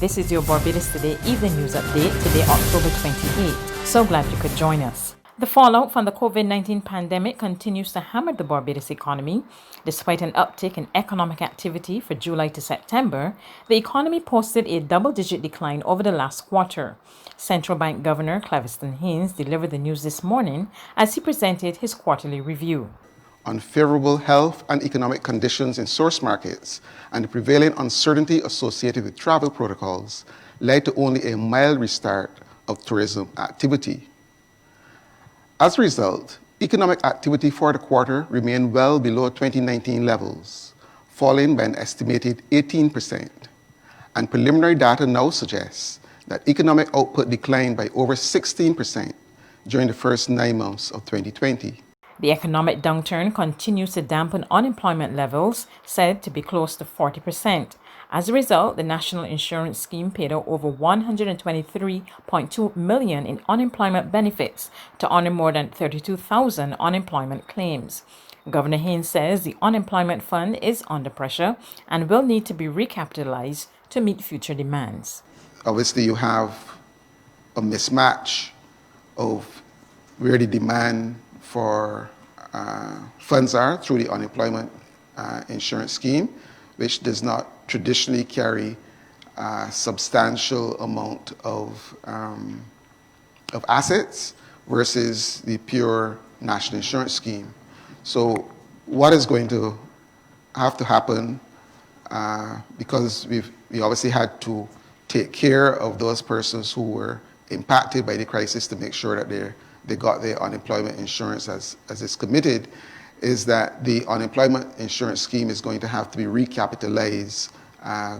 This is your Barbados Today Evening News Update, today October 28th. So glad you could join us. The fallout from the COVID-19 pandemic continues to hammer the Barbados economy. Despite an uptick in economic activity for July to September, the economy posted a double-digit decline over the last quarter. Central Bank Governor Cleviston Haynes delivered the news this morning as he presented his quarterly review. Unfavorable health and economic conditions in source markets and the prevailing uncertainty associated with travel protocols led to only a mild restart of tourism activity. As a result, economic activity for the quarter remained well below 2019 levels, falling by an estimated 18%. And preliminary data now suggests that economic output declined by over 16% during the first 9 months of 2020. The economic downturn continues to dampen unemployment levels, said to be close to 40%. As a result, the National Insurance Scheme paid out over $123.2 million in unemployment benefits to honor more than 32,000 unemployment claims. Governor Haynes says the unemployment fund is under pressure and will need to be recapitalized to meet future demands. Obviously, you have a mismatch of where the demand for funds are through the unemployment insurance scheme, which does not traditionally carry a substantial amount of assets versus the pure national insurance scheme. So what is going to have to happen, because we obviously had to take care of those persons who were impacted by the crisis to make sure that they got their unemployment insurance as is committed, is that the unemployment insurance scheme is going to have to be recapitalized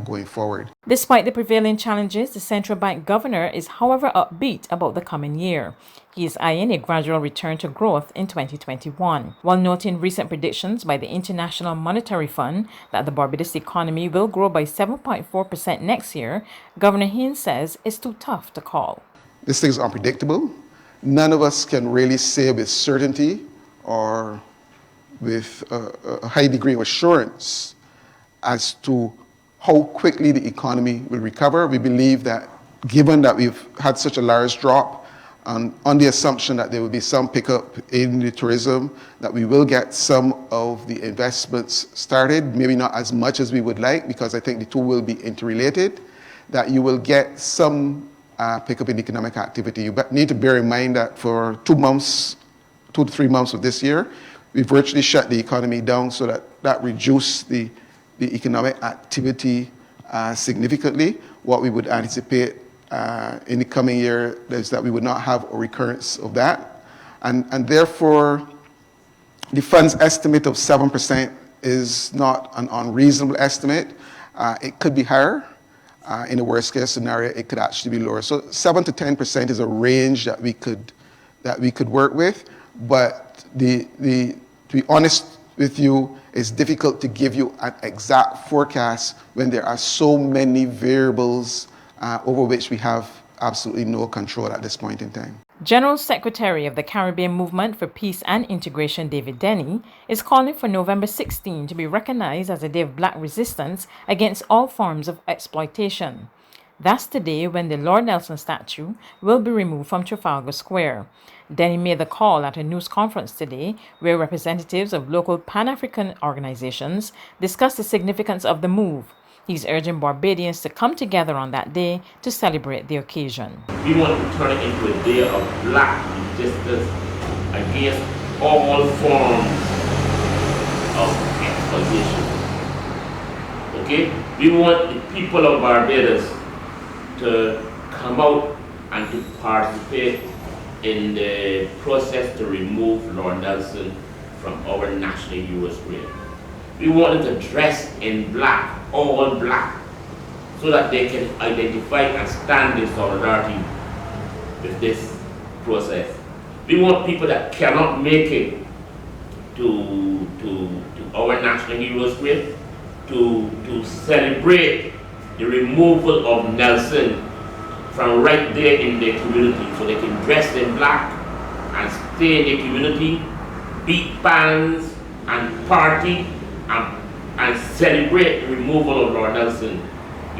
going forward. Despite the prevailing challenges, the central bank governor is, however, upbeat about the coming year. He is eyeing a gradual return to growth in 2021, while noting recent predictions by the International Monetary Fund that the Barbados economy will grow by 7.4% next year. Governor Haynes says it's too tough to call. This thing is unpredictable. None of us can really say with certainty or with a high degree of assurance as to how quickly the economy will recover. We believe that given that we've had such a large drop, and on the assumption that there will be some pickup in the tourism, that we will get some of the investments started, maybe not as much as we would like, because I think the two will be interrelated, that you will get some pickup in economic activity. You need to bear in mind that for 2 to 3 months of this year, we virtually shut the economy down, so that reduced the economic activity significantly. What we would anticipate in the coming year is that we would not have a recurrence of that. And therefore, the fund's estimate of 7% is not an unreasonable estimate. It could be higher. In a worst case scenario, it could actually be lower. So 7 to 10% is a range that we could work with. But to be honest with you, it's difficult to give you an exact forecast when there are so many variables over which we have absolutely no control at this point in time. General Secretary of the Caribbean Movement for Peace and Integration, David Denny, is calling for November 16 to be recognized as a day of black resistance against all forms of exploitation. That's the day when the Lord Nelson statue will be removed from Trafalgar Square. Denny made the call at a news conference today where representatives of local Pan-African organizations discussed the significance of the move. He's urging Barbadians to come together on that day to celebrate the occasion. We want to turn it into a day of black resistance against all forms of exploitation. Okay? We want the people of Barbados to come out and to participate in the process to remove Lord Nelson from our national hero square. We want them to dress in black, all black, so that they can identify and stand in solidarity with this process. We want people that cannot make it to our national hero square to celebrate the removal of Nelson from right there in their community, so they can dress in black and stay in the community, beat bands and party and celebrate the removal of Lord Nelson.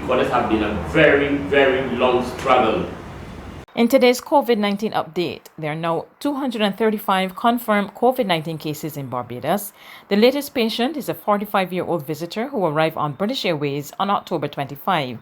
because it has been a very, very long struggle. In today's COVID-19 update, there are now 235 confirmed COVID-19 cases in Barbados. The latest patient is a 45-year-old visitor who arrived on British Airways on October 25.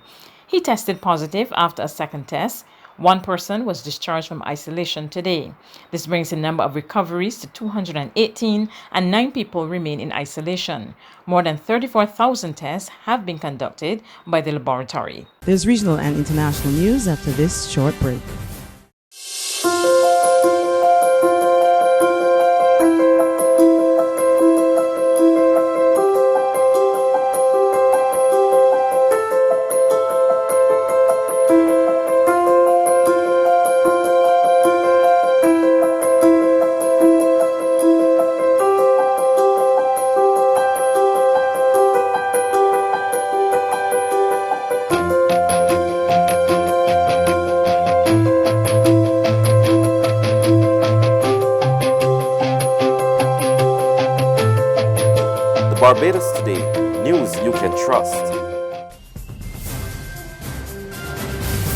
He tested positive after a second test. One person was discharged from isolation today. This brings the number of recoveries to 218 and 9 people remain in isolation. More than 34,000 tests have been conducted by the laboratory. There's regional and international news after this short break. Barbados Today, news you can trust.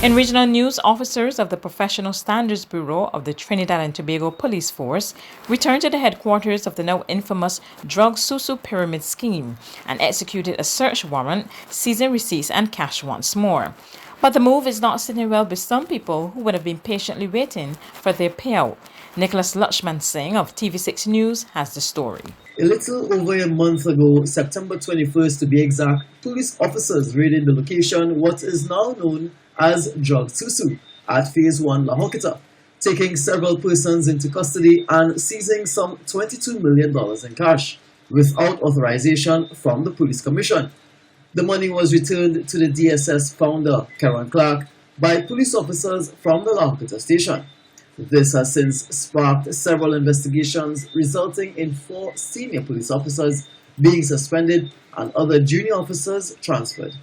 In regional news, officers of the Professional Standards Bureau of the Trinidad and Tobago Police Force returned to the headquarters of the now infamous drug Susu pyramid scheme and executed a search warrant, seizing receipts and cash once more. But the move is not sitting well with some people who would have been patiently waiting for their payout. Nicholas Lutchman Singh of TV6 News has the story. A little over a month ago, September 21st to be exact, police officers raided the location, what is now known as Drug Susu, at Phase 1 La Hoquita, taking several persons into custody and seizing some $22 million in cash, without authorization from the Police Commission. The money was returned to the DSS founder, Karen Clark, by police officers from the La Hoquita station. This has since sparked several investigations, resulting in 4 senior police officers being suspended and other junior officers transferred.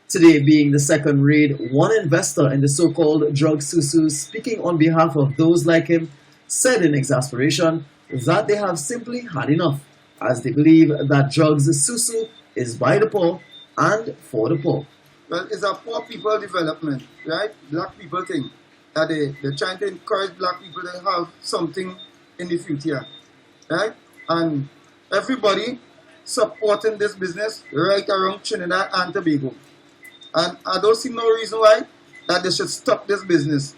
Today being the second raid, one investor in the so-called Drug Susu, speaking on behalf of those like him, said in exasperation that they have simply had enough, as they believe that drugs Susu is by the poor and for the poor. Well, it's a poor people development, right? Black people thing. That they're trying to encourage black people to have something in the future, right? And everybody supporting this business right around Trinidad and Tobago. And I don't see no reason why that they should stop this business.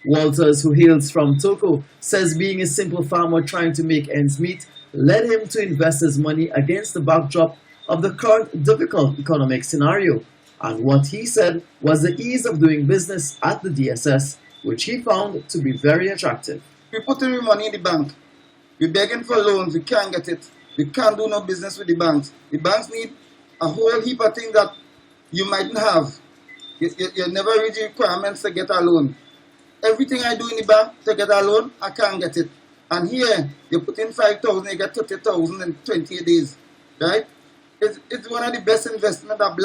Walters, who hails from Toko, says being a simple farmer trying to make ends meet led him to invest his money against the backdrop of the current difficult economic scenario, and what he said was the ease of doing business at the DSS, which he found to be very attractive. We put in money in the bank. We're begging for loans. We can't get it. We can't do no business with the banks. The banks need a whole heap of things that you mightn't have. You never reach the requirements to get a loan. Everything I do in the bank to get a loan, I can't get it. And here, you put in 5,000, you get 30,000 in 28 days. Right? It's one of the best investments that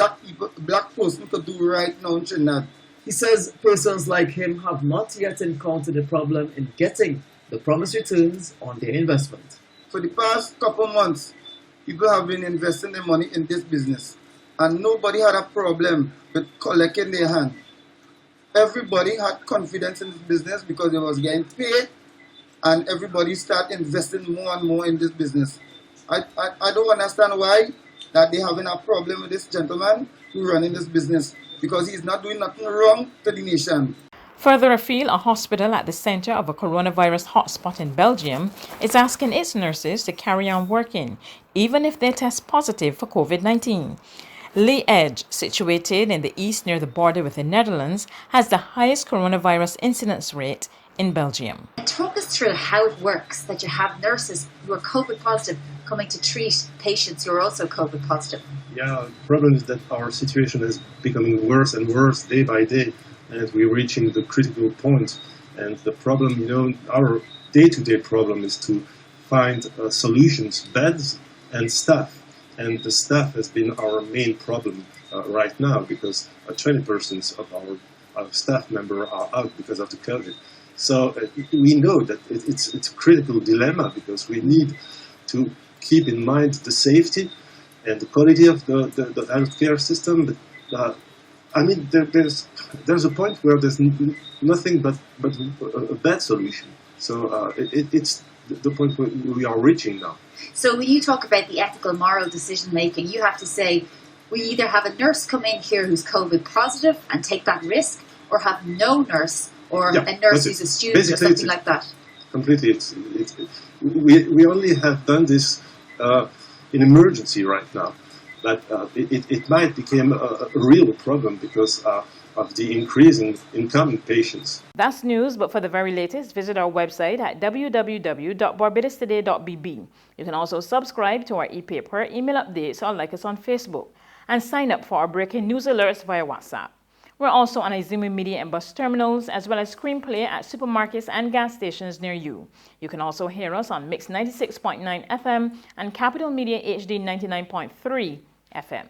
black person could do right now in Trinidad. He says persons like him have not yet encountered a problem in getting the promised returns on their investment. For the past couple months, people have been investing their money in this business, and nobody had a problem with collecting their hand. Everybody had confidence in this business because they was getting paid, and everybody started investing more and more in this business. I don't understand why that they having a problem with this gentleman who running this business, because he's not doing nothing wrong to the nation. Further afield, a hospital at the center of a coronavirus hotspot in Belgium is asking its nurses to carry on working, even if they test positive for COVID-19. Liège, situated in the east near the border with the Netherlands, has the highest coronavirus incidence rate in Belgium. Talk us through how it works that you have nurses who are COVID positive coming to treat patients who are also COVID positive. Yeah, the problem is that our situation is becoming worse and worse day by day, and we're reaching the critical point. And the problem, our day-to-day problem is to find solutions, beds and staff. And the staff has been our main problem right now, because 20% of our staff members are out because of the COVID. So we know that it's a critical dilemma, because we need to keep in mind the safety and the quality of the healthcare system. But I mean, there's a point where there's nothing but a bad solution. So it's the point where we are reaching now. So when you talk about the ethical, moral decision making, you have to say, we either have a nurse come in here who's COVID positive and take that risk, or have no nurse, or a nurse who's a student, basically, or something like that. Completely. We only have done this in emergency right now. But it might become a real problem because of the increase in incoming patients. That's news, but for the very latest, visit our website at www.barbadostoday.bb. You can also subscribe to our e-paper, email updates, or like us on Facebook, and sign up for our breaking news alerts via WhatsApp. We're also on Izumi Media and bus terminals, as well as screenplay at supermarkets and gas stations near you. You can also hear us on Mix 96.9 FM and Capital Media HD 99.3 FM.